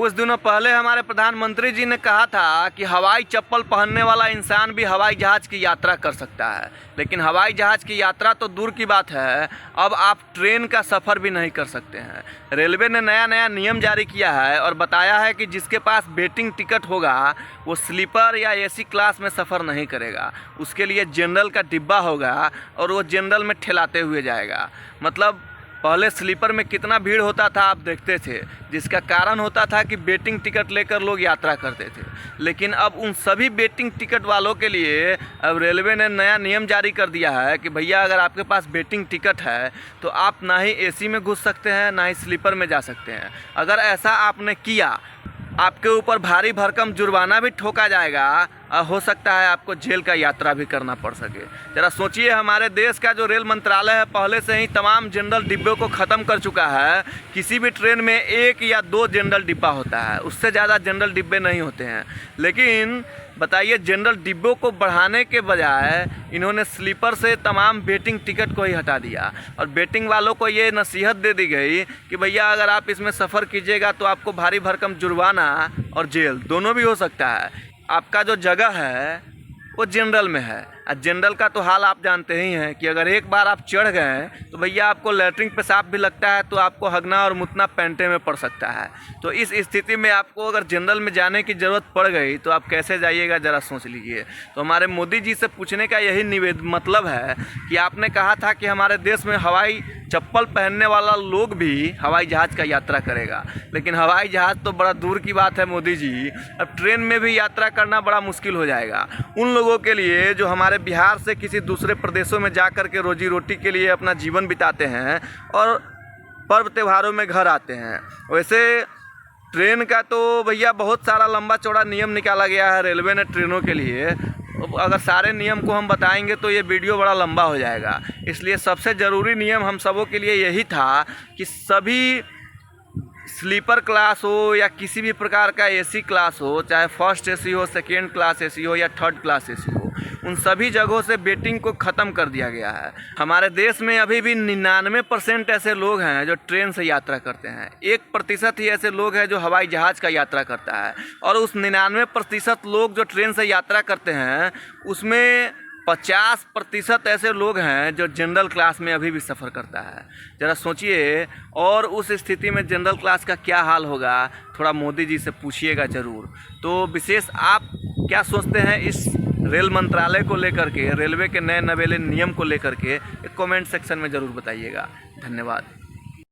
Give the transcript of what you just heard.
कुछ दिनों पहले हमारे प्रधानमंत्री जी ने कहा था कि हवाई चप्पल पहनने वाला इंसान भी हवाई जहाज़ की यात्रा कर सकता है, लेकिन हवाई जहाज़ की यात्रा तो दूर की बात है, अब आप ट्रेन का सफ़र भी नहीं कर सकते हैं। रेलवे ने नया नियम जारी किया है और बताया है कि जिसके पास वेटिंग टिकट होगा वो स्लीपर या एसी क्लास में सफ़र नहीं करेगा, उसके लिए जनरल का डिब्बा होगा और वो जनरल में ठेलाते हुए जाएगा। मतलब पहले स्लीपर में कितना भीड़ होता था आप देखते थे, जिसका कारण होता था कि वेटिंग टिकट लेकर लोग यात्रा करते थे। लेकिन अब उन सभी वेटिंग टिकट वालों के लिए अब रेलवे ने नया नियम जारी कर दिया है कि भैया अगर आपके पास वेटिंग टिकट है तो आप ना ही एसी में घुस सकते हैं ना ही स्लीपर में जा सकते हैं। अगर ऐसा आपने किया आपके ऊपर भारी भरकम जुर्माना भी ठोका जाएगा और हो सकता है आपको जेल का यात्रा भी करना पड़ सके। ज़रा सोचिए, हमारे देश का जो रेल मंत्रालय है पहले से ही तमाम जनरल डिब्बों को ख़त्म कर चुका है। किसी भी ट्रेन में 1 या 2 जनरल डिब्बा होता है, उससे ज़्यादा जनरल डिब्बे नहीं होते हैं। लेकिन बताइए, जनरल डिब्बों को बढ़ाने के बजाय इन्होंने स्लीपर से तमाम वेटिंग टिकट को ही हटा दिया और वेटिंग वालों को ये नसीहत दे दी गई कि भैया अगर आप इसमें सफ़र कीजिएगा तो आपको भारी भरकम जुर्माना और जेल दोनों भी हो सकता है। आपका जो जगह है वो जनरल में है और जनरल का तो हाल आप जानते ही हैं कि अगर एक बार आप चढ़ गए तो भैया आपको लैट्रिन पेशाब भी लगता है तो आपको हगना और मुतना पैंटे में पड़ सकता है। तो इस स्थिति में आपको अगर जनरल में जाने की ज़रूरत पड़ गई तो आप कैसे जाइएगा, ज़रा सोच लीजिए। तो हमारे मोदी जी से पूछने का यही मतलब है कि आपने कहा था कि हमारे देश में हवाई चप्पल पहनने वाला लोग भी हवाई जहाज़ का यात्रा करेगा, लेकिन हवाई जहाज़ तो बड़ा दूर की बात है मोदी जी। अब ट्रेन में भी यात्रा करना बड़ा मुश्किल हो जाएगा उन लोगों के लिए जो हमारे बिहार से किसी दूसरे प्रदेशों में जा कर के रोजी रोटी के लिए अपना जीवन बिताते हैं और पर्व त्योहारों में घर आते हैं। वैसे ट्रेन का तो भैया बहुत सारा लंबा चौड़ा नियम निकाला गया है रेलवे ने ट्रेनों के लिए। अगर सारे नियम को हम बताएंगे तो ये वीडियो बड़ा लंबा हो जाएगा, इसलिए सबसे ज़रूरी नियम हम सबों के लिए यही था कि सभी स्लीपर क्लास हो या किसी भी प्रकार का एसी क्लास हो, चाहे फर्स्ट एसी हो, सेकेंड क्लास एसी हो या थर्ड क्लास एसी हो, उन सभी जगहों से वेटिंग को ख़त्म कर दिया गया है। हमारे देश में अभी भी 99% ऐसे लोग हैं जो ट्रेन से यात्रा करते हैं, 1% ही ऐसे लोग हैं जो हवाई जहाज़ का यात्रा करता है। और उस 99% लोग जो ट्रेन से यात्रा करते हैं उसमें 50% ऐसे लोग हैं जो जनरल क्लास में अभी भी सफ़र करता है। ज़रा सोचिए, और उस स्थिति में जनरल क्लास का क्या हाल होगा, थोड़ा मोदी जी से पूछिएगा ज़रूर। तो विशेष आप क्या सोचते हैं इस रेल मंत्रालय को लेकर के, रेलवे के नए नवेले नियम को लेकर के, एक कमेंट सेक्शन में ज़रूर बताइएगा। धन्यवाद।